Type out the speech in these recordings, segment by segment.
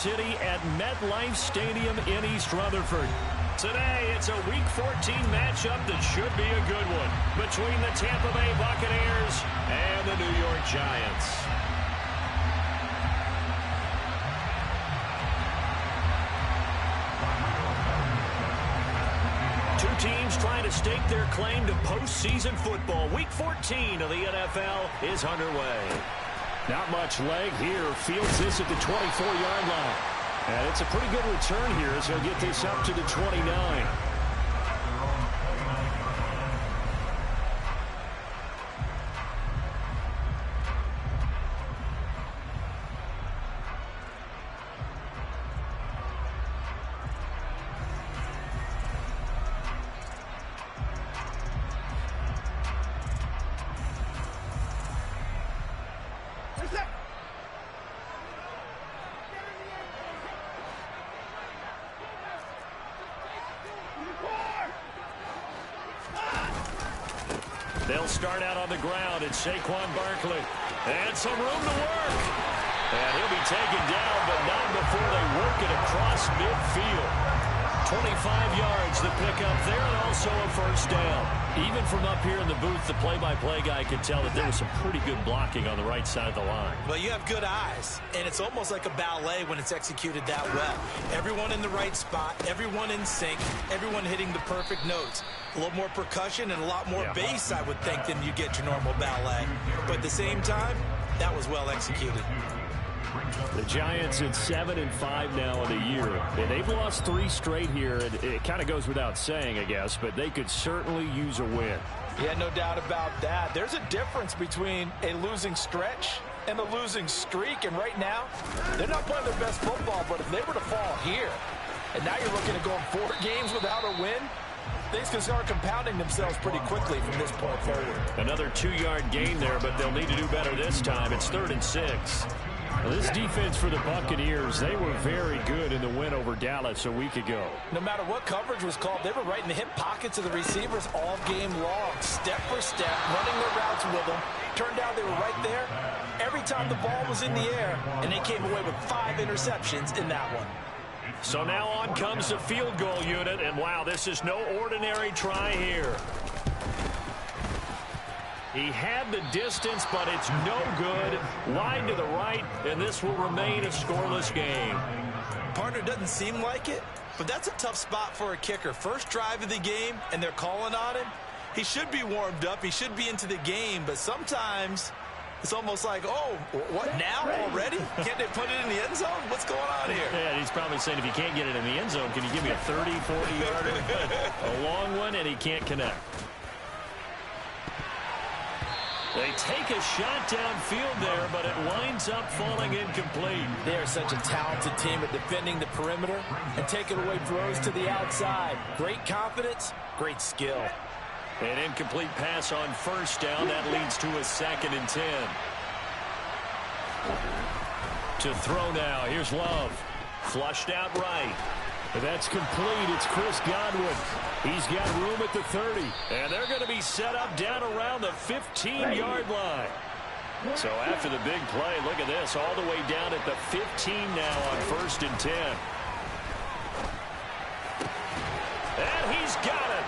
City at MetLife Stadium in East Rutherford. Today, it's a Week 14 matchup that should be a good one between the Tampa Bay Buccaneers and the New York Giants. Two teams trying to stake their claim to postseason football. Week 14 of the NFL is underway. Not much leg here. Fields this at the 24-yard line. And it's a pretty good return here as he'll get this up to the 29. They'll start out on the ground. It's Saquon Barkley. And some room to work. And he'll be taken down, but not before they work it across midfield. 25 yards the pick up there, and also a first down. Even from up here in the booth, the play-by-play guy could tell that there was some pretty good blocking on the right side of the line. Well, you have good eyes, and it's almost like a ballet when it's executed that well. Everyone in the right spot, everyone in sync, everyone hitting the perfect notes. A little more percussion and a lot more bass, I would think, than you get your normal ballet. But at the same time, that was well executed. The Giants at 7-5 now in the year. And they've lost 3 straight here. And it kind of goes without saying, I guess, but they could certainly use a win. Yeah, no doubt about that. There's a difference between a losing stretch and a losing streak. And right now, they're not playing their best football, but if they were to fall here, and now you're looking at going 4 games without a win, things can start compounding themselves pretty quickly from this point forward. Another 2-yard gain there, but they'll need to do better this time. It's 3rd and 6. Well, this defense for the Buccaneers, they were very good in the win over Dallas a week ago. No matter what coverage was called, they were right in the hip pockets of the receivers all game long, step for step, running their routes with them. Turned out they were right there every time the ball was in the air, and they came away with 5 interceptions in that one. So now on comes the field goal unit, and wow, this is no ordinary try here. He had the distance, but it's no good. Wide to the right, and this will remain a scoreless game. Partner, doesn't seem like it, but that's a tough spot for a kicker. First drive of the game, and they're calling on him. He should be warmed up. He should be into the game, but sometimes it's almost like, oh, what now already? Can't they put it in the end zone? What's going on here? Yeah, he's probably saying, if you can't get it in the end zone, can you give me a 30, 40-yarder? A long one, and he can't connect. They take a shot downfield there, but it winds up falling incomplete. They are such a talented team at defending the perimeter and taking away throws to the outside. Great confidence, great skill. An incomplete pass on first down. That leads to a 2nd and 10. To throw now. Here's Love. Flushed out right. That's complete. It's Chris Godwin. He's got room at the 30. And they're going to be set up down around the 15-yard line. So after the big play, look at this. All the way down at the 15 now on 1st and 10. And he's got it.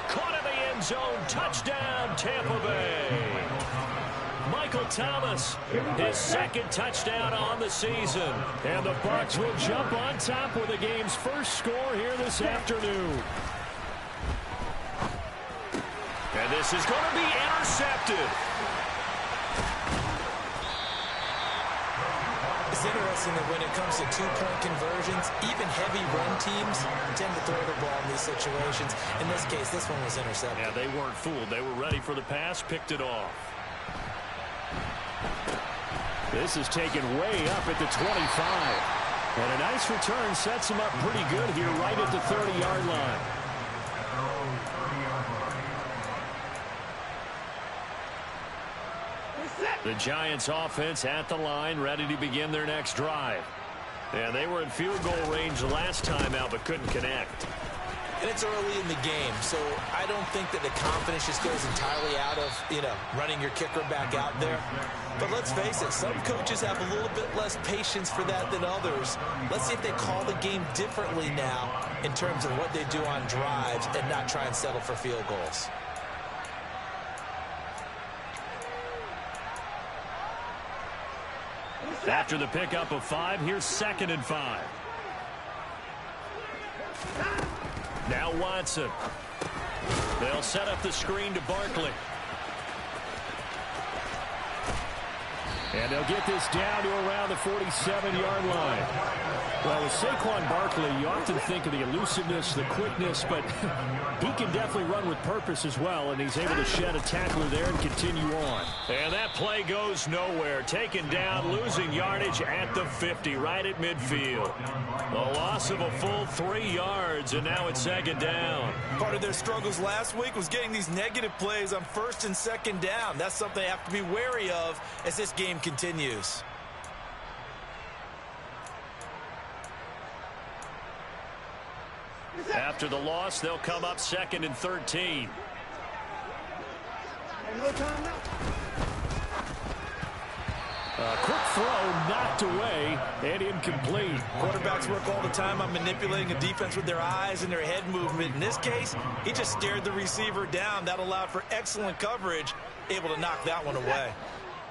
Caught in the end zone. Touchdown, Tampa Bay. Michael Thomas, his 2nd touchdown on the season. And the Bucs will jump on top with the game's first score here this afternoon. And this is going to be intercepted. It's interesting that when it comes to 2-point conversions, even heavy run teams tend to throw the ball in these situations. In this case, this one was intercepted. Yeah, they weren't fooled. They were ready for the pass, picked it off. This is taken way up at the 25. And a nice return sets him up pretty good here right at the 30-yard line. The Giants offense at the line, ready to begin their next drive. And they were in field goal range last time out, but couldn't connect. and it's early in the game, so I don't think that the confidence just goes entirely out of, running your kicker back out there. But let's face it, some coaches have a little bit less patience for that than others. Let's see if they call the game differently now in terms of what they do on drives and not try and settle for field goals. After the pickup of 5, here's 2nd and 5. Now Watson. They'll set up the screen to Barkley. And they'll get this down to around the 47-yard line. Well, with Saquon Barkley, you often think of the elusiveness, the quickness, but he can definitely run with purpose as well, and he's able to shed a tackler there and continue on. And that play goes nowhere. Taken down, losing yardage at the 50, right at midfield. A loss of a full 3 yards, and now it's 2nd down. Part of their struggles last week was getting these negative plays on 1st and 2nd down. That's something they have to be wary of as this game continues. After the loss, they'll come up 2nd and 13. A quick throw knocked away and incomplete. Quarterbacks work all the time on manipulating a defense with their eyes and their head movement. In this case, he just stared the receiver down. That allowed for excellent coverage, able to knock that one away.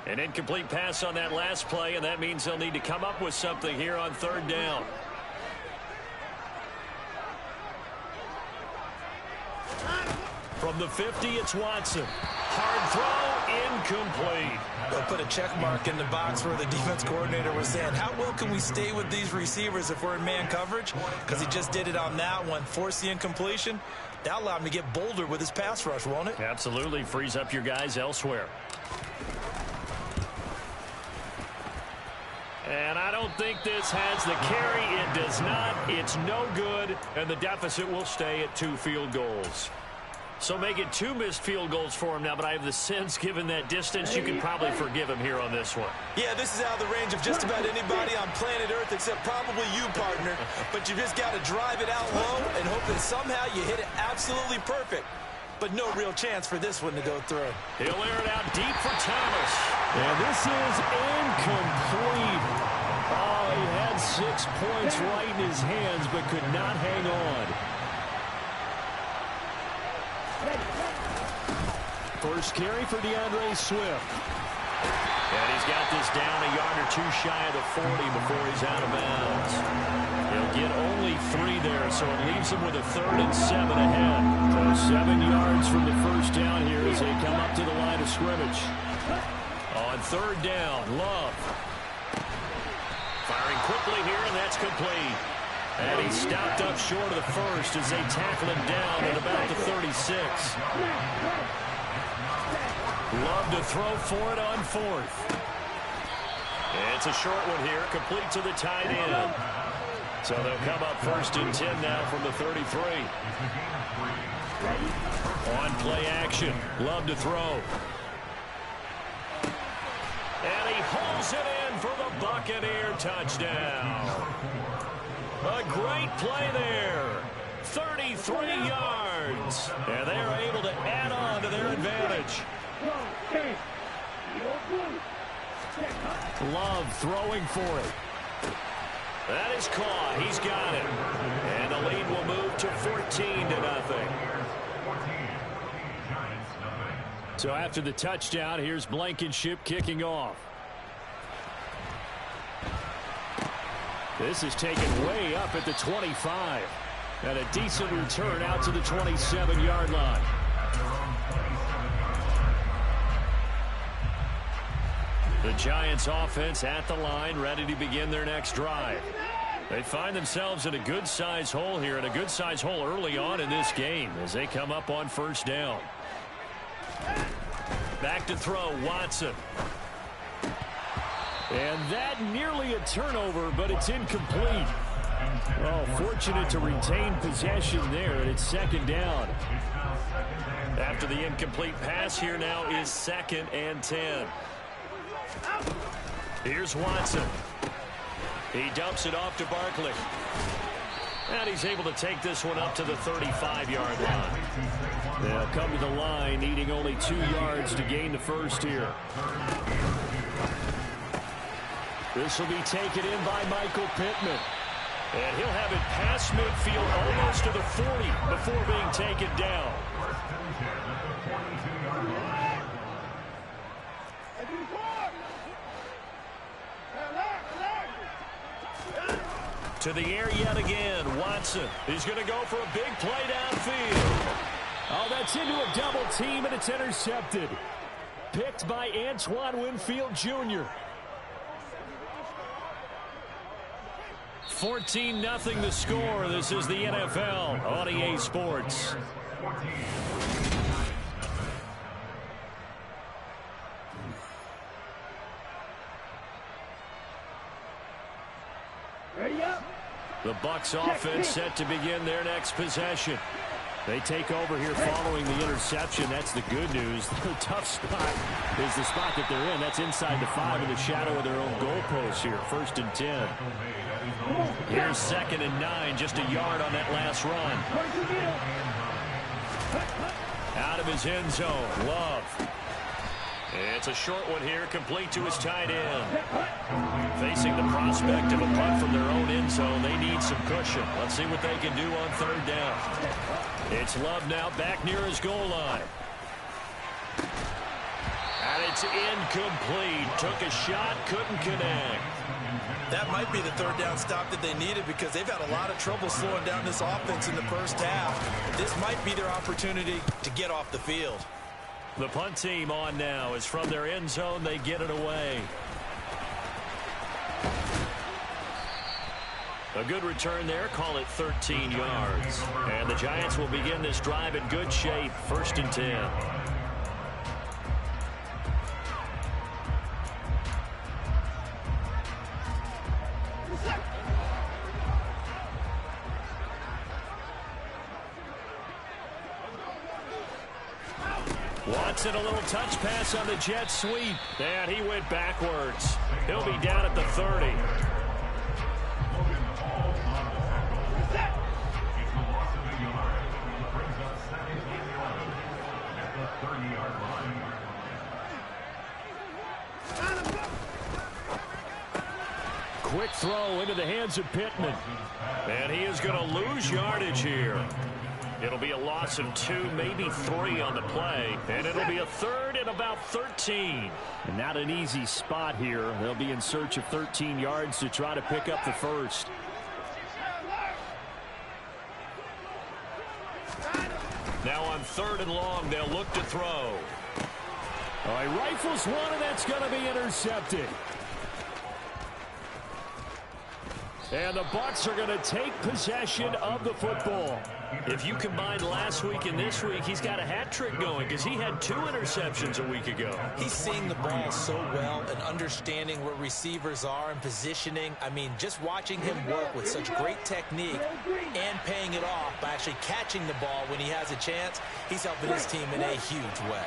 An incomplete pass on that last play, and that means they'll need to come up with something here on 3rd down. From the 50, it's Watson. Hard throw, incomplete. They'll put a check mark in the box where the defense coordinator was saying, how well can we stay with these receivers if we're in man coverage? Because he just did it on that one, forced the incompletion. That'll allow him to get bolder with his pass rush, won't it? Absolutely, frees up your guys elsewhere. And I don't think this has the carry. It does not. It's no good, and the deficit will stay at 2 field goals. So make it 2 missed field goals for him now, but I have the sense, given that distance, you can probably forgive him here on this one. Yeah, this is out of the range of just about anybody on planet Earth except probably you, partner. But you just got to drive it out low and hope that somehow you hit it absolutely perfect. But no real chance for this one to go through. He'll air it out deep for Thomas. And this is incomplete. Oh, he had 6 points right in his hands, but could not hang on. First carry for DeAndre Swift. And he's got this down a yard or 2 shy of the 40 before he's out of bounds. He'll get only 3 there, so it leaves him with a 3rd and 7 ahead. So 7 yards from the first down here as they come up to the line of scrimmage. On 3rd down, Love. Firing quickly here, and that's complete. And he's stopped up short of the first as they tackle him down at about the 36. Love to throw for it on 4th. It's a short one here, complete to the tight end. So they'll come up 1st and 10 now from the 33. On play action, Love to throw. And he holds it in for the Buccaneer touchdown. A great play there. 33 yards. And they are able to add on to their advantage. Love throwing for it. That is caught. He's got it. And the lead will move to 14-0. So after the touchdown, here's Blankenship kicking off. This is taken way up at the 25. And a decent return out to the 27-yard line. The Giants offense at the line, ready to begin their next drive. They find themselves in a good-sized hole here, and a good-sized hole early on in this game as they come up on 1st down. Back to throw, Watson. And that nearly a turnover, but it's incomplete. Oh, fortunate to retain possession there, and it's 2nd down. After the incomplete pass, here now is 2nd and 10. Here's Watson. He dumps it off to Barkley. And he's able to take this one up to the 35-yard line. They'll come to the line, needing only 2 yards to gain the first here. This will be taken in by Michael Pittman. And he'll have it past midfield almost to the 40 before being taken down. To the air yet again. Watson. He's going to go for a big play downfield. Oh, that's into a double team, and it's intercepted. Picked by Antoine Winfield Jr. 14-0 the score. This is the NFL on EA Sports. The Bucs offense set to begin their next possession. They take over here following the interception. That's the good news. The tough spot is the spot that they're in. That's inside the 5 in the shadow of their own goalpost here. 1st and 10. Here's 2nd and 9. Just a yard on that last run. Out of his end zone. Love. It's a short one here, complete to his tight end. Facing the prospect of a punt from their own end zone, they need some cushion. Let's see what they can do on 3rd down. It's Love now back near his goal line. And it's incomplete. Took a shot, couldn't connect. That might be the 3rd down stop that they needed because they've had a lot of trouble slowing down this offense in the first half. This might be their opportunity to get off the field. The punt team on now. It's from their end zone. They get it away. A good return there. Call it 13 yards. And the Giants will begin this drive in good shape. 1st and 10. Watson, a little touch pass on the jet sweep. And he went backwards. He'll be down at the 30. Quick throw into the hands of Pittman. And he is going to lose yardage here. It'll be a loss of 2, maybe 3 on the play. And it'll be a 3rd and about 13. And not an easy spot here. They'll be in search of 13 yards to try to pick up the first. Now on 3rd and long, they'll look to throw. All right, rifles one, and that's going to be intercepted. And the Bucs are going to take possession of the football. If you combine last week and this week, he's got a hat trick going because he had 2 interceptions a week ago. He's seeing the ball so well and understanding where receivers are and positioning. I mean, just watching him work with such great technique and paying it off by actually catching the ball when he has a chance, he's helping his team in a huge way.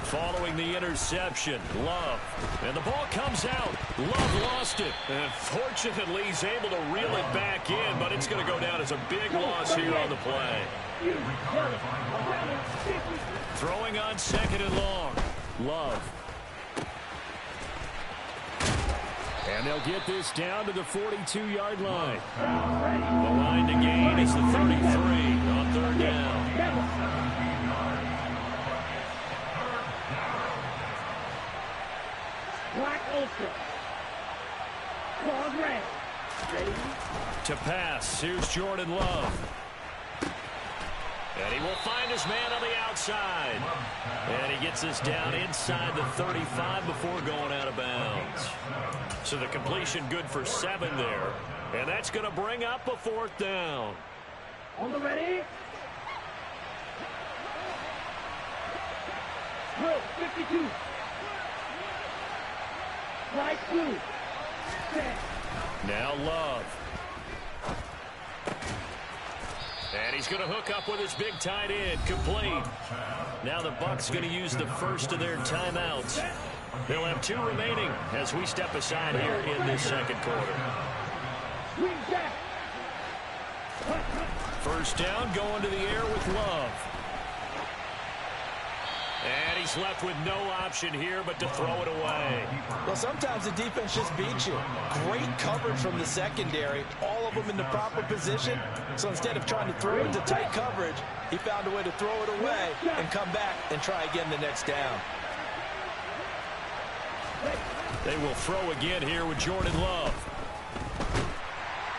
Following the interception, Love. And the ball comes out. Love lost it. And fortunately, he's able to reel it back in, but it's going to go down as a big loss here on the play. Throwing on 2nd and long. Love. And they'll get this down to the 42-yard line. The line to gain is the 33 on 3rd down. To pass, here's Jordan Love. And he will find his man on the outside. And he gets this down inside the 35 before going out of bounds. So the completion good for 7 there. And that's going to bring up a 4th down. On the ready. Drill 52. Slide 2. Now Love. And he's going to hook up with his big tight end. Complete. Now the Bucs going to use the first of their timeouts. They'll have 2 remaining as we step aside here in this 2nd quarter. First down, going to the air with Love. And he's left with no option here but to throw it away. Well, sometimes the defense just beats you. Great coverage from the secondary, all of them in the proper position. So instead of trying to throw into tight coverage, he found a way to throw it away and come back and try again the next down. They will throw again here with Jordan Love.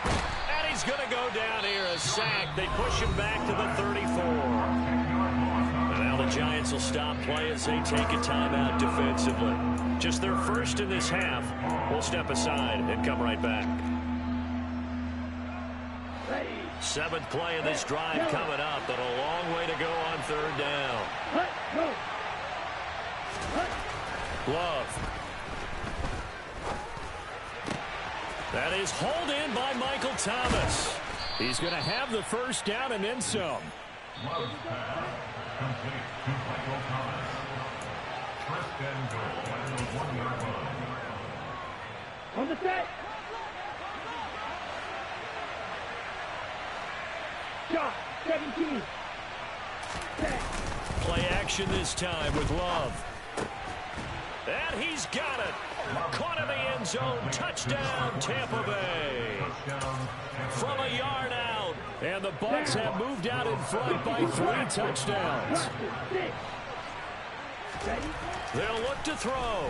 And he's going to go down here, a sack. They push him back to the 34. Now the Giants will stop play as they take a timeout defensively. Just their first in this half. We'll step aside and come right back. Seventh play of this drive coming up, but a long way to go on third down. Love. That is hauled in by Michael Thomas. He's going to have the first down and then some. On the set. Shot 17. Set. Play action this time with Love. And he's got it. Caught in the end zone. Touchdown, Tampa Bay. From a yard out. And the Bucs have moved out in front by 3 touchdowns. They'll look to throw.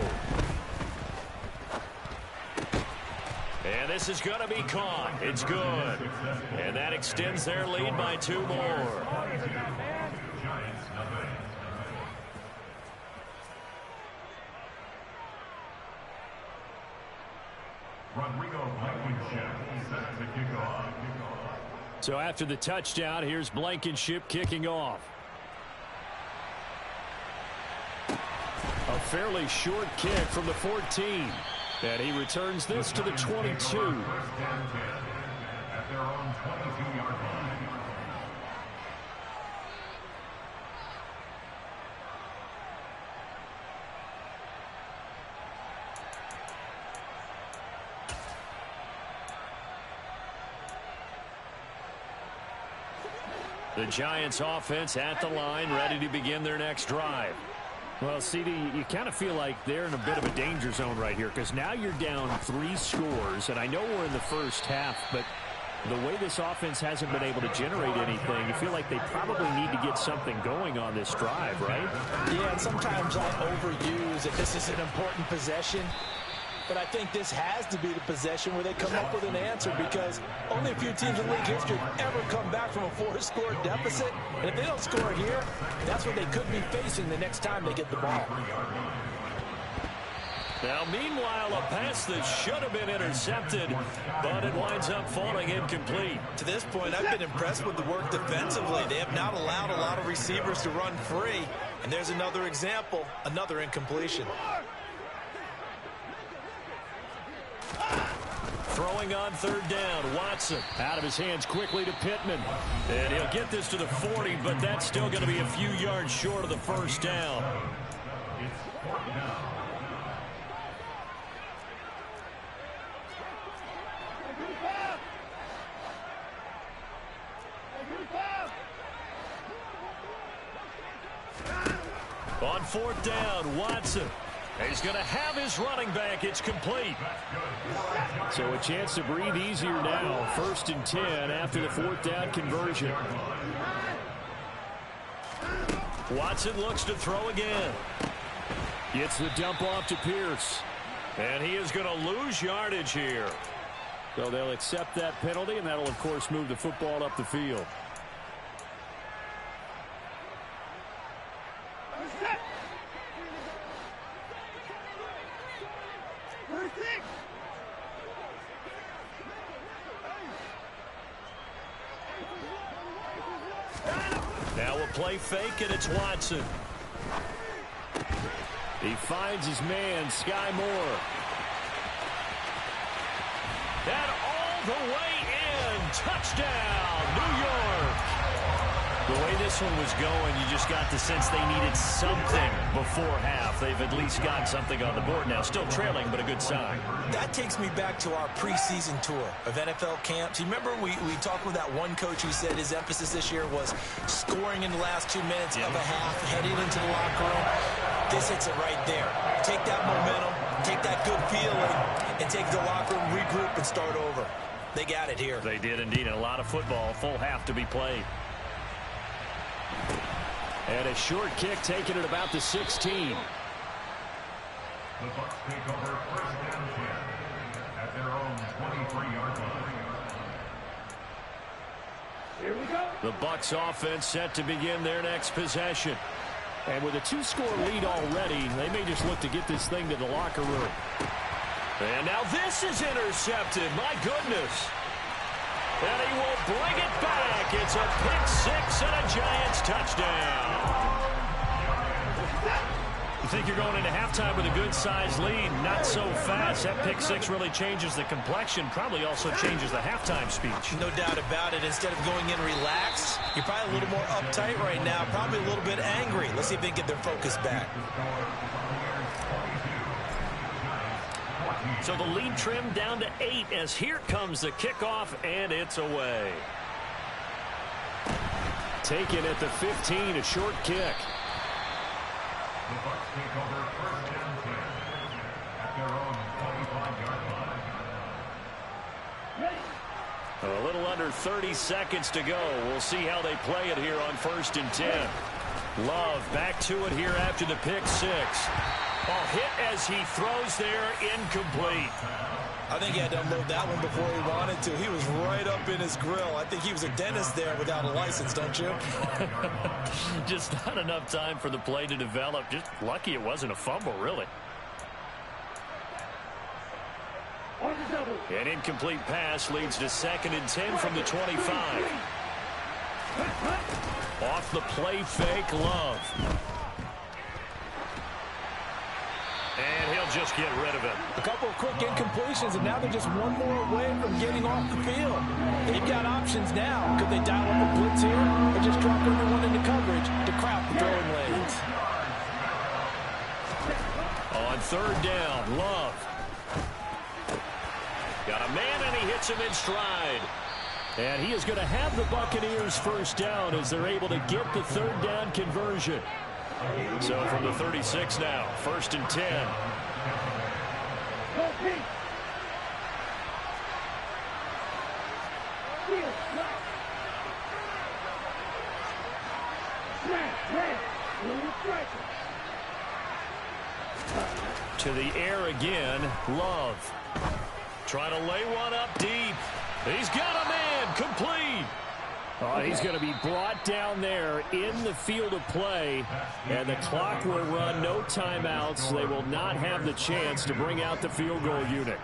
And this is going to be caught. It's good. And that extends their lead by 2 more. So after the touchdown, here's Blankenship kicking off. A fairly short kick from the 14. And he returns this to the 22. At their own 22-yard line. The Giants offense at the line, ready to begin their next drive. Well, CD, you kind of feel like they're in a bit of a danger zone right here because now you're down 3 scores, and I know we're in the first half, but the way this offense hasn't been able to generate anything, you feel like they probably need to get something going on this drive, right? Yeah, and sometimes I overuse that this is an important possession. But I think this has to be the possession where they come up with an answer because only a few teams in league history have ever come back from a 4-score deficit. And if they don't score here, that's what they could be facing the next time they get the ball. Now, meanwhile, a pass that should have been intercepted, but it winds up falling incomplete. To this point, I've been impressed with the work defensively. They have not allowed a lot of receivers to run free. And there's another example, another incompletion. Throwing on third down, Watson out of his hands quickly to Pittman. And he'll get this to the 40, but that's still going to be a few yards short of the first down. On fourth down, Watson. He's going to have his running back. It's complete. So a chance to breathe easier now. 1st and 10 after the 4th down conversion. Watson looks to throw again. Gets the dump off to Pierce. And he is going to lose yardage here. So they'll accept that penalty, and that'll, of course, move the football up the field. Now a play fake, and it's Watson. He finds his man, Sky Moore. And all the way in. Touchdown, New York. The way this one was going, you just got the sense they needed something before half. They've at least gotten something on the board now. Still trailing, but a good sign. That takes me back to our preseason tour of NFL camps. You remember we talked with that one coach who said his emphasis this year was scoring in the last 2 minutes of a half, heading into the locker room. This hits it right there. Take that momentum, take that good feeling, and take the locker room, regroup, and start over. They got it here. They did indeed. A lot of football, full half to be played. And a short kick taken at about the 16. The Bucs take over first and 10 at their own 23-yard line. Here we go. The Bucs offense set to begin their next possession. And with a 2-score lead already, they may just look to get this thing to the locker room. And now this is intercepted. My goodness. And he will bring it back. It's a pick-6 and a Giants touchdown. You think you're going into halftime with a good-sized lead. Not so fast. That pick-6 really changes the complexion. Probably also changes the halftime speech. No doubt about it. Instead of going in relaxed, you're probably a little more uptight right now. Probably a little bit angry. Let's see if they can get their focus back. So the lead trimmed down to 8 as here comes the kickoff, and it's away. Taken at the 15, a short kick. The Bucs take over first and 10 at their own 25-yard line. A little under 30 seconds to go. We'll see how they play it here on first and 10. Love back to it here after the pick-6. Ball hit as he throws there, incomplete. I think he had to unload that one before he wanted to. He was right up in his grill. I think he was a dentist there without a license, don't you? Just not enough time for the play to develop. Just lucky it wasn't a fumble, really. An incomplete pass leads to second and 10 from the 25. Off the play fake, Love. And he'll just get rid of it. A couple of quick incompletions, and now they're just one more away from getting off the field. They've got options now. Could they dial up a blitz here or just drop everyone into coverage to crowd the throwing lanes? On third down, Love. Got a man, and he hits him in stride. And he is going to have the Buccaneers first down as they're able to get the third down conversion. So from the 36 now, first and 10. To the air again, Love. Trying to lay one up deep. He's got a man, complete. He's going to be brought down there in the field of play, and the clock will run, no timeouts. They will not have the chance to bring out the field goal unit.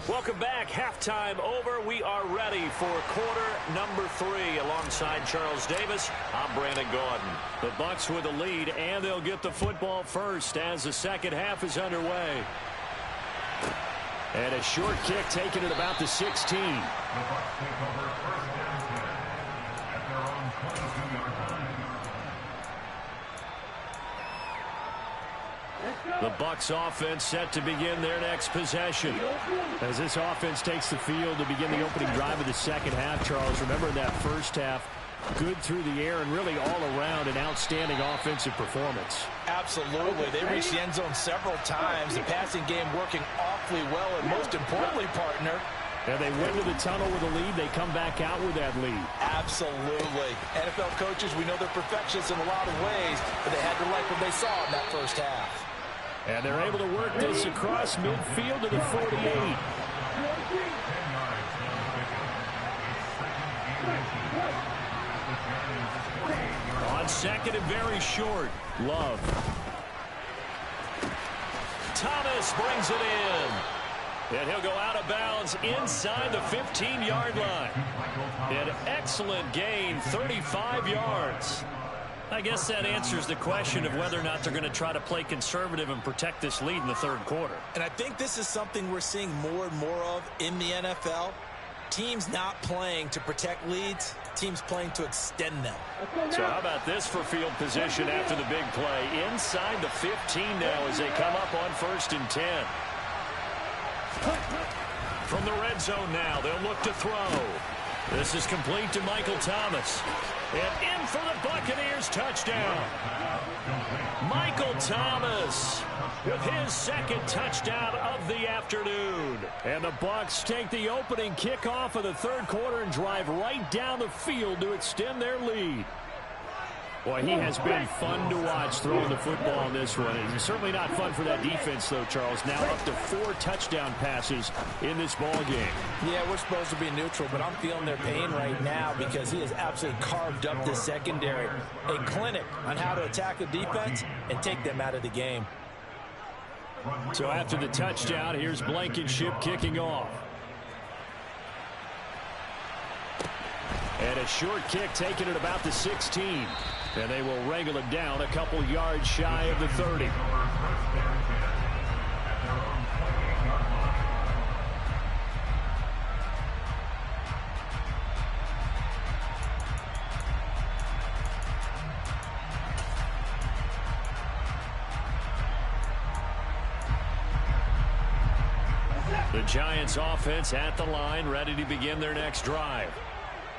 Welcome back. Halftime over. We are ready for quarter number 3. Alongside Charles Davis, I'm Brandon Gordon. The Bucs with the lead, and they'll get the football first as the second half is underway. And a short kick taken at about the 16. The Bucs take over first and 10 at their own 22-yard line. The Bucs offense set to begin their next possession. As this offense takes the field to begin the opening drive of the second half, Charles, remember in that first half, good through the air and really all around an outstanding offensive performance. Absolutely. They reached the end zone several times. The passing game working awfully well, and most importantly, partner, and they went to the tunnel with a lead. They come back out with that lead. Absolutely. NFL coaches, we know they're perfectionists in a lot of ways, but they had to like what they saw in that first half. And they're able to work this across midfield to the 48. On second and very short, Love. Thomas brings it in. And he'll go out of bounds inside the 15-yard line. An excellent gain, 35 yards. I guess that answers the question of whether or not they're going to try to play conservative and protect this lead in the third quarter. And I think this is something we're seeing more and more of in the NFL. Teams not playing to protect leads, teams playing to extend them. So how about this for field position after the big play? Inside the 15 now as they come up on 1st and 10. From the red zone now, they'll look to throw. This is complete to Michael Thomas. And in for the Buccaneers touchdown. Michael Thomas with his second touchdown of the afternoon. And the Bucs take the opening kickoff of the third quarter and drive right down the field to extend their lead. Boy, he has been fun to watch throwing the football in this one. It's certainly not fun for that defense, though, Charles. Now up to 4 touchdown passes in this ball game. Yeah, we're supposed to be neutral, but I'm feeling their pain right now because he has absolutely carved up this secondary. A clinic on how to attack the defense and take them out of the game. So after the touchdown, here's Blankenship kicking off. And a short kick taken at about the 16. And they will wrangle it down a couple yards shy of the 30. The Giants offense at the line, ready to begin their next drive.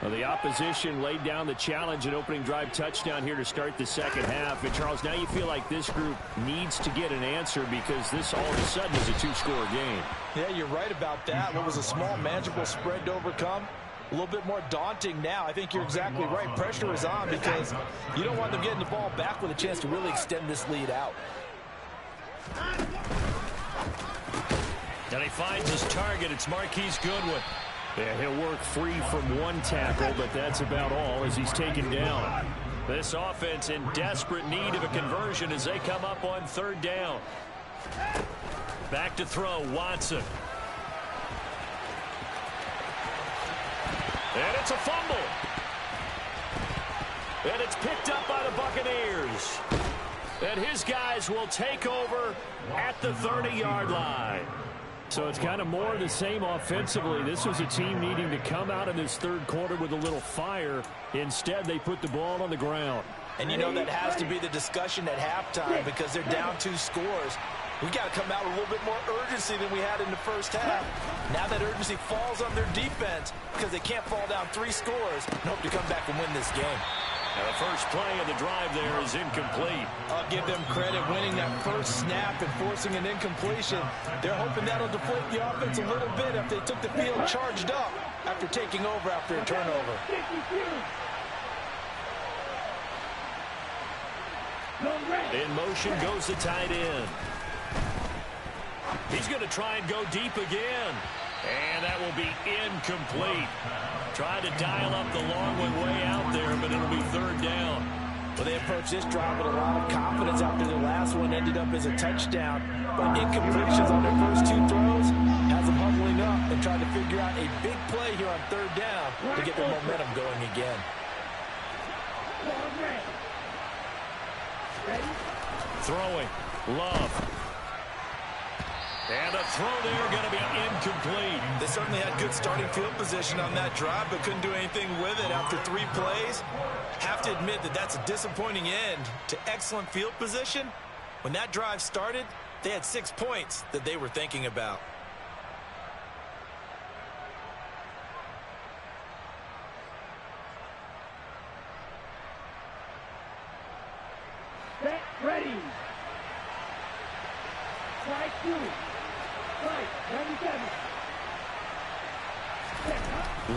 Well, the opposition laid down the challenge and opening drive touchdown here to start the second half. And, Charles, now you feel like this group needs to get an answer because this all of a sudden is a 2-score game. Yeah, you're right about that. What was a small, manageable spread to overcome, a little bit more daunting now. I think you're exactly right. Pressure is on because you don't want them getting the ball back with a chance to really extend this lead out. And he finds his target. It's Marquise Goodwin. Yeah, he'll work free from one tackle, but that's about all as he's taken down. This offense in desperate need of a conversion as they come up on 3rd down. Back to throw, Watson. And it's a fumble. And it's picked up by the Buccaneers. And his guys will take over at the 30-yard line. So it's kind of more of the same offensively. This was a team needing to come out in this third quarter with a little fire. Instead, they put the ball on the ground. And you know that has to be the discussion at halftime because they're down 2 scores. We got to come out with a little bit more urgency than we had in the first half. Now that urgency falls on their defense because they can't fall down 3 scores and hope to come back and win this game. Now the first play of the drive there is incomplete. I'll give them credit winning that first snap and forcing an incompletion. They're hoping that'll deflate the offense a little bit if they took the field charged up after taking over after a turnover. In motion goes the tight end. He's going to try and go deep again. And that will be incomplete. Trying to dial up the long way out there, but it'll be 3rd down. Well, they approached this drive with a lot of confidence after their last one ended up as a touchdown. But incompletions on their first 2 throws has them huddling up and trying to figure out a big play here on 3rd down to get their momentum going again. Throwing. Love. And a throw there going to be incomplete. They certainly had good starting field position on that drive, but couldn't do anything with it after 3 plays. Have to admit that that's a disappointing end to excellent field position. When that drive started, they had 6 points that they were thinking about. Set, ready. Strike 2. Strike 97.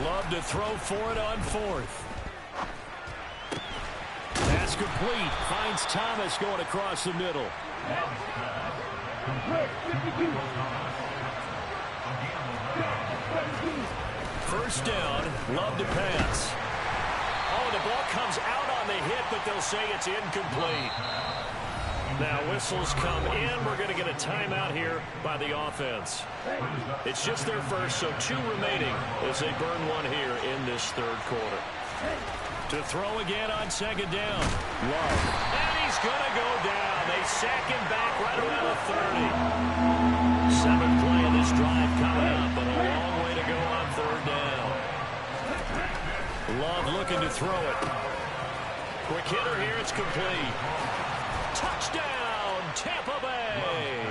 Love to throw for it on 4th. Pass complete. Finds Thomas going across the middle. First down. Love to pass. Oh, the ball comes out on the hit, but they'll say it's incomplete. Now whistles come in. We're going to get a timeout here by the offense. It's just their first, so 2 remaining as they burn one here in this third quarter. To throw again on second down. Love. And he's going to go down. They sack him back right around the 30. Seventh play of this drive coming up, but a long way to go on third down. Love looking to throw it. Quick hitter here. It's complete. Touchdown, Tampa Bay.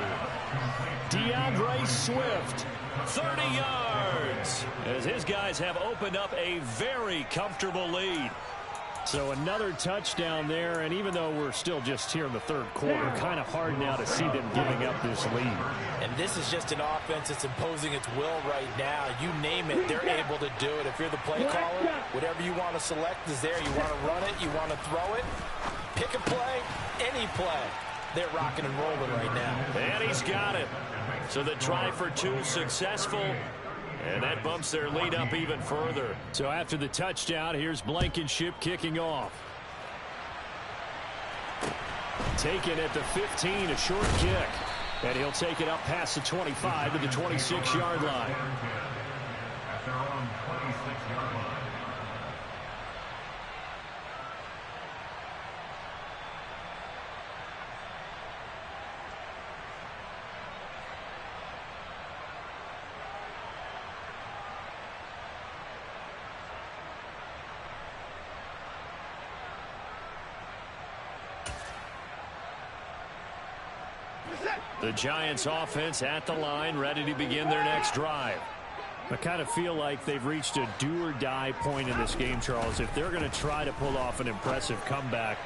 DeAndre Swift, 30 yards, as his guys have opened up a very comfortable lead. So another touchdown there, and even though we're still just here in the third quarter, kind of hard now to see them giving up this lead. And this is just an offense that's imposing its will right now. You name it, they're able to do it. If you're the play caller, whatever you want to select is there. You want to run it, you want to throw it, pick a play, any play. They're rocking and rolling right now. And he's got it. So the try for two successful, and that bumps their lead up even further. So after the touchdown, here's Blankenship kicking off. Taken at the 15, a short kick. And he'll take it up past the 25 to the 26-yard line. At their own 26-yard line. The Giants offense at the line, ready to begin their next drive. I kind of feel like they've reached a do-or-die point in this game, Charles. If they're going to try to pull off an impressive comeback,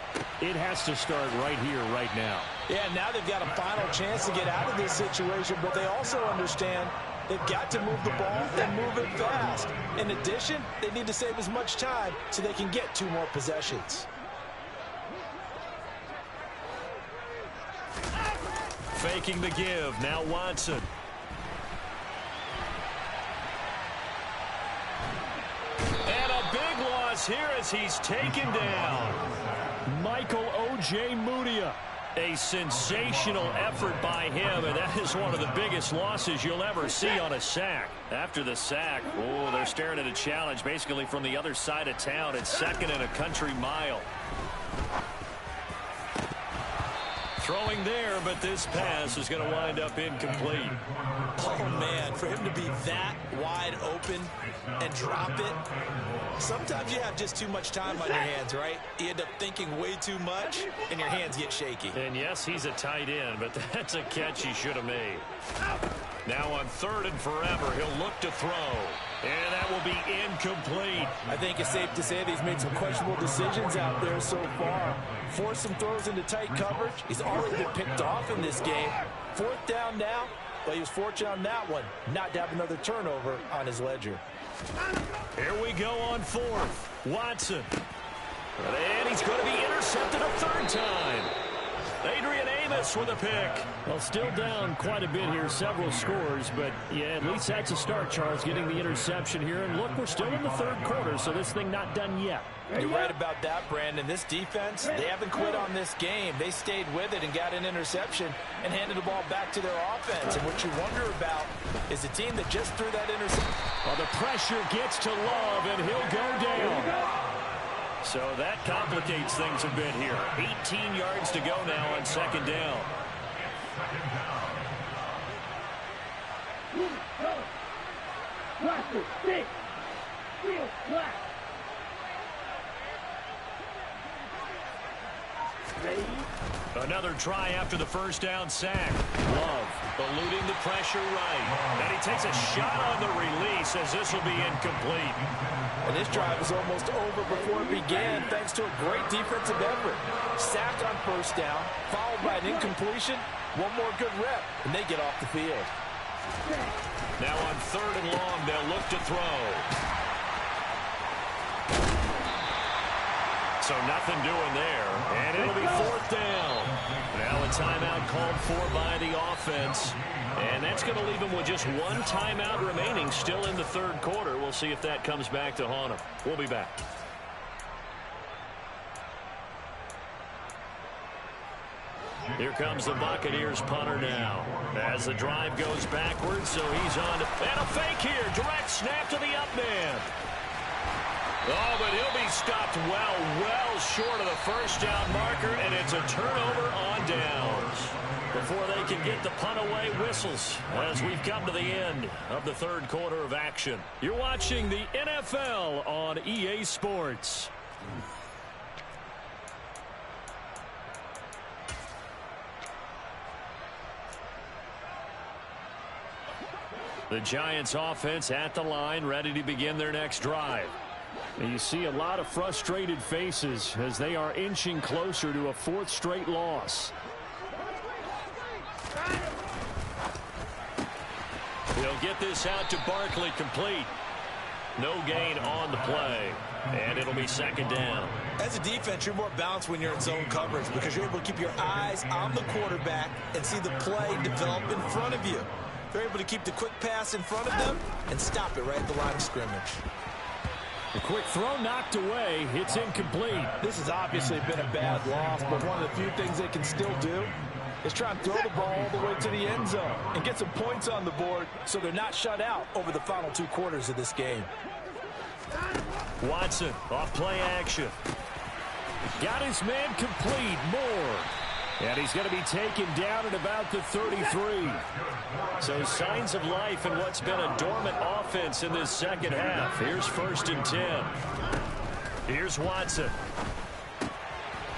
it has to start right here, right now. Yeah, now they've got a final chance to get out of this situation, but they also understand they've got to move the ball and move it fast. In addition, they need to save as much time so they can get 2 more possessions. Faking the give. Now Watson. And a big loss here as he's taken down. Michael O.J. Mudia. A sensational effort by him, and that is one of the biggest losses you'll ever see on a sack. After the sack, oh, they're staring at a challenge basically from the other side of town. It's second and a country mile. Throwing there, but this pass is going to wind up incomplete. Oh, man, for him to be that wide open and drop it. Sometimes you have just too much time on your hands, right? You end up thinking way too much, and your hands get shaky. And yes, he's a tight end, but that's a catch he should have made. Now on third and forever, he'll look to throw. And that will be incomplete. I think it's safe to say that he's made some questionable decisions out there so far. Forced some throws into tight coverage. He's already been picked off in this game. Fourth down now, but he was fortunate on that one not to have another turnover on his ledger. Here we go on fourth. Watson. And he's going to be intercepted a third time. Adrian Amos with a pick. Well, still down quite a bit here, several scores, but yeah, at least that's a start, Charles, getting the interception here. And look, we're still in the third quarter, so this thing not done yet. You're right about that, Brandon. This defense, they haven't quit on this game. They stayed with it and got an interception and handed the ball back to their offense. And what you wonder about is the team that just threw that interception. Well, the pressure gets to Love, and he'll go down. So that complicates things a bit here. 18 yards to go now on second down. Cluster, stick, field, flat. Ready? Another try after the first down sack. Love eluding the pressure right. And he takes a shot on the release as this will be incomplete. And this drive is almost over before it began thanks to a great defensive effort. Sack on first down, followed by an incompletion. One more good rep, and they get off the field. Now on third and long, they'll look to throw. So nothing doing there, and it'll be fourth down. Now a timeout called for by the offense, and that's going to leave them with just one timeout remaining still in the third quarter. We'll see if that comes back to haunt them. We'll be back. Here comes the Buccaneers punter now as the drive goes backwards, so he's on to, and a fake here. Direct snap to the up man. Oh, but he'll be stopped well short of the first down marker, and it's a turnover on downs. Before they can get the punt away, whistles as we've come to the end of the third quarter of action. You're watching the NFL on EA Sports. The Giants offense at the line, ready to begin their next drive. And you see a lot of frustrated faces as they are inching closer to a fourth straight loss. He'll get this out to Barkley, complete. No gain on the play, and it'll be second down. As a defense, you're more balanced when you're in zone coverage because you're able to keep your eyes on the quarterback and see the play develop in front of you. They're able to keep the quick pass in front of them and stop it right at the line of scrimmage. A quick throw knocked away. It's incomplete. This has obviously been a bad loss, but one of the few things they can still do is try and throw the ball all the way to the end zone and get some points on the board so they're not shut out over the final 2 quarters of this game. Watson off play action. Got his man complete. Moore. And he's going to be taken down at about the 33. So signs of life in what's been a dormant offense in this second half. Here's 1st and 10. Here's Watson.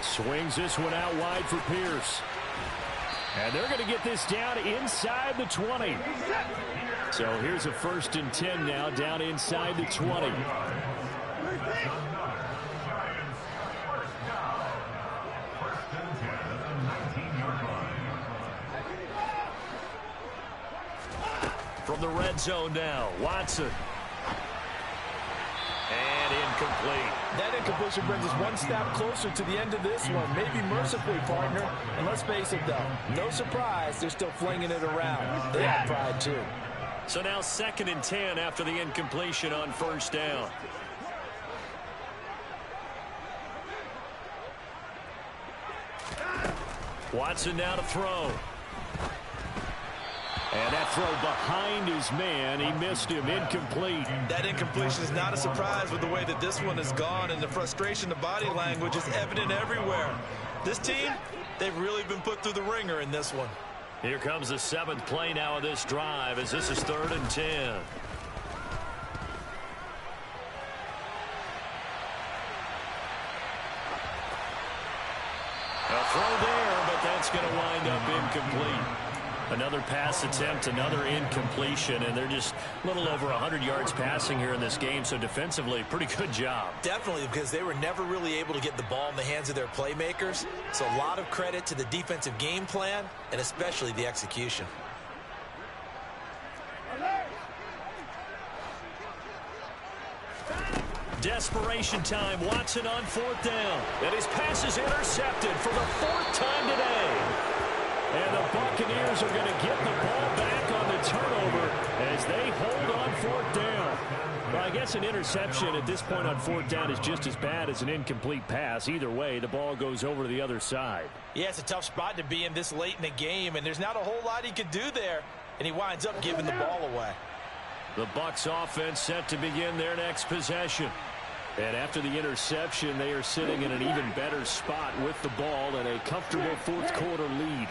Swings this one out wide for Pierce. And they're going to get this down inside the 20. So here's a 1st and 10 now, down inside the 20. From the red zone now, Watson. And incomplete. That incompletion brings us one step closer to the end of this one. Maybe mercifully, partner. And let's face it, though, no surprise, they're still flinging it around. They have pride, too. So now 2nd and 10 after the incompletion on 1st down. Watson now to throw. And that throw behind his man. He missed him. Incomplete. That incompletion is not a surprise with the way that this one has gone, and the frustration, the body language is evident everywhere. This team, they've really been put through the ringer in this one. Here comes the 7th play now of this drive as this is 3rd and 10. A throw there, but that's going to wind up incomplete. Another pass attempt, another incompletion, and they're just a little over 100 yards passing here in this game, so defensively, pretty good job. Definitely, because they were never really able to get the ball in the hands of their playmakers, so a lot of credit to the defensive game plan, and especially the execution. Desperation time, Watson on 4th down, and his pass is intercepted for the 4th time today. And the Buccaneers are going to get the ball back on the turnover as they hold on 4th down. Well, I guess an interception at this point on 4th down is just as bad as an incomplete pass. Either way, the ball goes over to the other side. Yeah, it's a tough spot to be in this late in the game, and there's not a whole lot he could do there, and he winds up giving the ball away. The Bucs offense set to begin their next possession. And after the interception, they are sitting in an even better spot with the ball and a comfortable 4th quarter lead.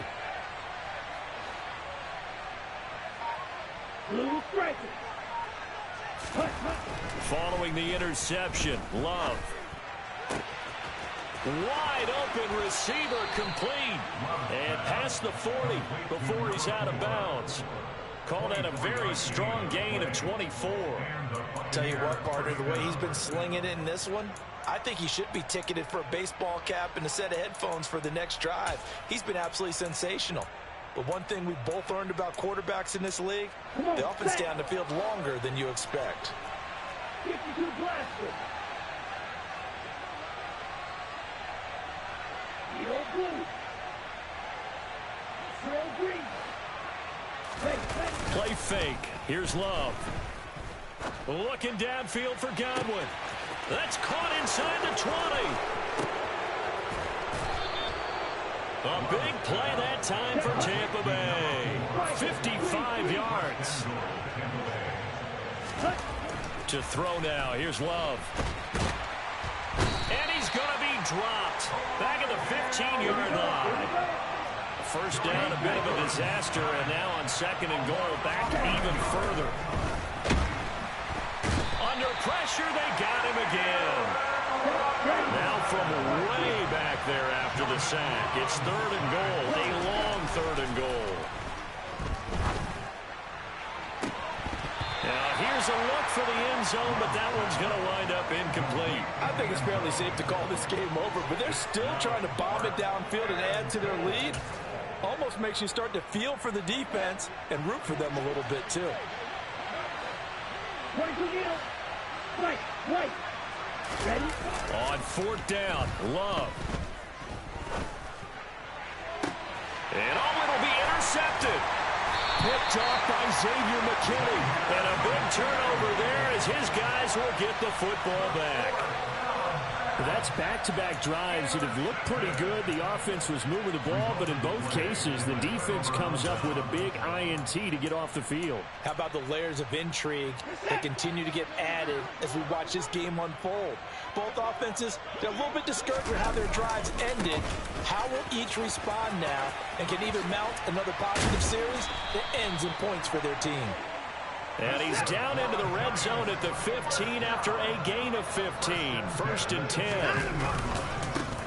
Following the interception, Love. Wide open receiver complete. And past the 40 before he's out of bounds. Called that a very strong gain of 24. Tell you what, partner, the way he's been slinging it in this one, I think he should be ticketed for a baseball cap and a set of headphones for the next drive. He's been absolutely sensational. But one thing we've both learned about quarterbacks in this league, they often stay on the field longer than you expect. 52 blaster. Yellow blue. Trail green. Play fake. Here's Love. Looking downfield for Godwin. That's caught inside the 20. A big play that time for Tampa Bay. 55 yards. To throw now. Here's Love. dropped. Back at the 15-yard line. First down, a bit of a disaster, and now on 2nd and goal, back even further. Under pressure, they got him again. Now from way back there after the sack, it's 3rd and goal, a long 3rd and goal. Now here's a look for the end zone, but that one's going to wind up incomplete. I think it's fairly safe to call this game over, but they're still trying to bomb it downfield and add to their lead. Almost makes you start to feel for the defense and root for them a little bit too. Right. Ready? On 4th down, Love. And it'll be intercepted. Picked off by Xavier McKinney. And a big turnover there as his guys will get the football back. That's back-to-back drives that have looked pretty good. The offense was moving the ball, but in both cases, the defense comes up with a big INT to get off the field. How about the layers of intrigue that continue to get added as we watch this game unfold? Both offenses, they're a little bit discouraged with how their drives ended. How will each respond now and can either mount another positive series that ends in points for their team? And he's down into the red zone at the 15 after a gain of 15. 1st and 10.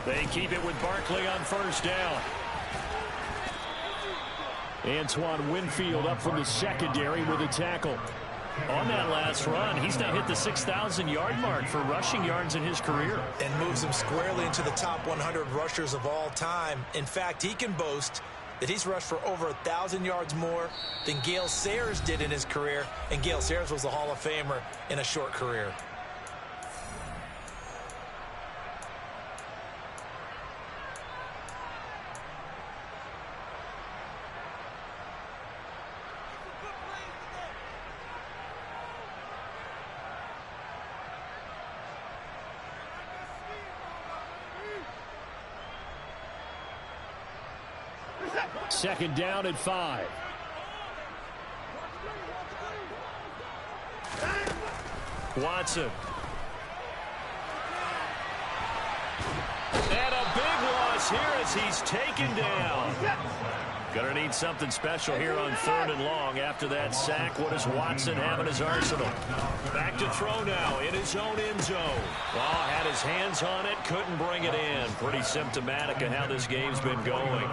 They keep it with Barkley on 1st down. Antoine Winfield up from the secondary with a tackle. On that last run, he's now hit the 6,000-yard mark for rushing yards in his career. And moves him squarely into the top 100 rushers of all time. In fact, he can boast that he's rushed for over 1,000 yards more than Gale Sayers did in his career, and Gale Sayers was a Hall of Famer in a short career. Second down at 5. Watson. And a big loss here as he's taken down. Gonna need something special here on 3rd and long. After that sack, what does Watson have in his arsenal? Back to throw now in his own end zone. Oh, had his hands on it, couldn't bring it in. Pretty symptomatic of how this game's been going.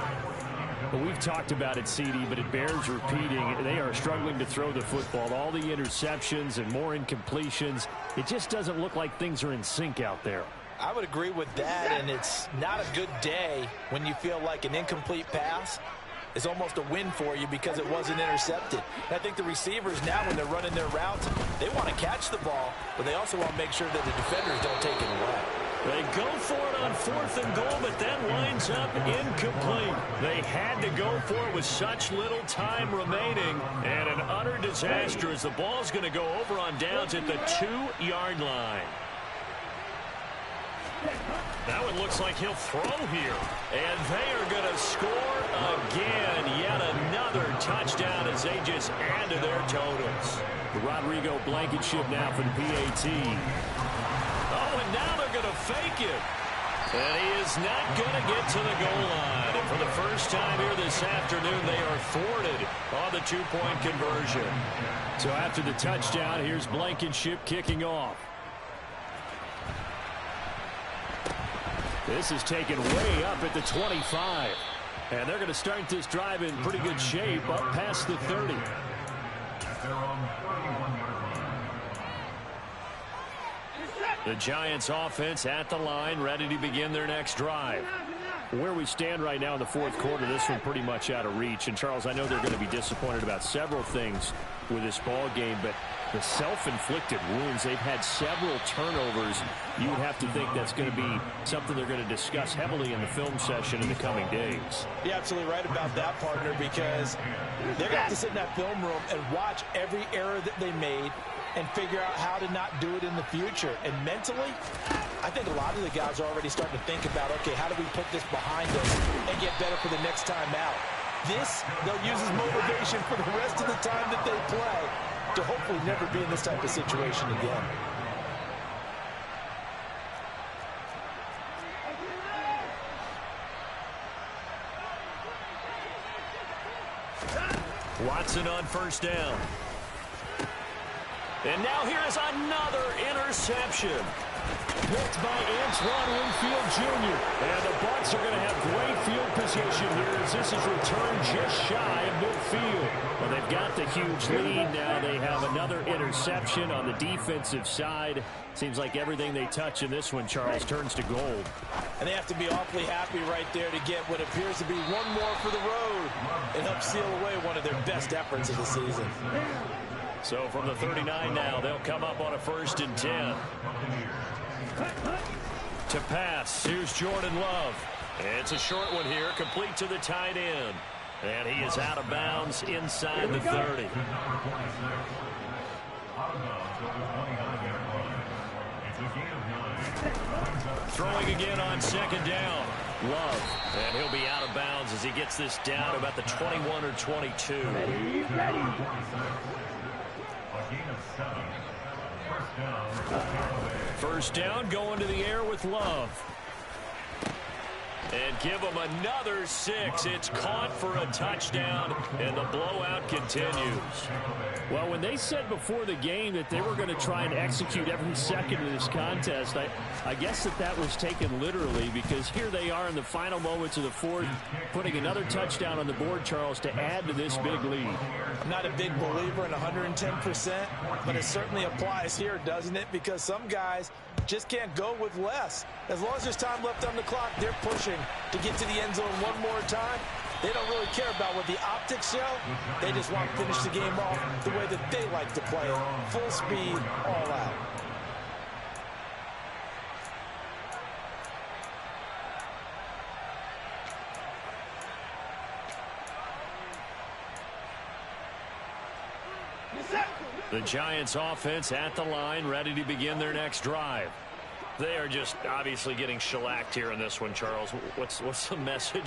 Well, we've talked about it, CD, but it bears repeating. They are struggling to throw the football. All the interceptions and more incompletions. It just doesn't look like things are in sync out there. I would agree with that, and it's not a good day when you feel like an incomplete pass is almost a win for you because it wasn't intercepted. And I think the receivers now, when they're running their routes, they want to catch the ball, but they also want to make sure that the defenders don't take it away. They go for it on 4th and goal, but that winds up incomplete. They had to go for it with such little time remaining, and an utter disaster as the ball's going to go over on downs at the 2-yard line. That one looks like he'll throw here. And they are going to score again. Yet another touchdown as they just add to their totals. Rodrigo Blankenship now for the PAT. Oh, and now they're going to fake it. And he is not going to get to the goal line. And for the first time here this afternoon, they are thwarted on the 2-point conversion. So after the touchdown, here's Blankenship kicking off. This is taken way up at the 25. And they're going to start this drive in pretty good shape up past the 30. The Giants offense at the line, ready to begin their next drive. Where we stand right now in the 4th quarter, this one pretty much out of reach. And, Charles, I know they're going to be disappointed about several things with this ball game, but the self-inflicted wounds, they've had several turnovers. You would have to think that's going to be something they're going to discuss heavily in the film session in the coming days. You're absolutely right about that, partner, because they're going to have to sit in that film room and watch every error that they made and figure out how to not do it in the future. And mentally, I think a lot of the guys are already starting to think about, okay, how do we put this behind us and get better for the next time out? This, they'll use as motivation for the rest of the time that they play to hopefully never be in this type of situation again. Watson on first down. And now here is another interception. Picked by Antoine Winfield Jr. And the Bucs are going to have great field position here as this is returned just shy of midfield. Well, they've got the huge lead. Now they have another interception on the defensive side. Seems like everything they touch in this one, Charles, turns to gold. And they have to be awfully happy right there to get what appears to be one more for the road and help seal away one of their best efforts of the season. So from the 39 now, they'll come up on a 1st and 10. To pass, here's Jordan Love. It's a short one here, complete to the tight end. And he is out of bounds inside the 30. Throwing again on 2nd down. Love. And he'll be out of bounds as he gets this down about the 21 or 22. Ready. First down, going to the air with Love. And give him another 6. It's caught for a touchdown, and the blowout continues. Well, when they said before the game that they were going to try and execute every second of this contest, I guess that was taken literally, because here they are in the final moments of the 4th, putting another touchdown on the board, Charles, to add to this big lead. I'm not a big believer in 110%, but it certainly applies here, doesn't it? Because some guys just can't go with less. As long as there's time left on the clock, they're pushing to get to the end zone one more time. They don't really care about what the optics show. They just want to finish the game off the way that they like to play it. Full speed, all out. The Giants offense at the line, ready to begin their next drive. They are just obviously getting shellacked here in this one, Charles. What's the message?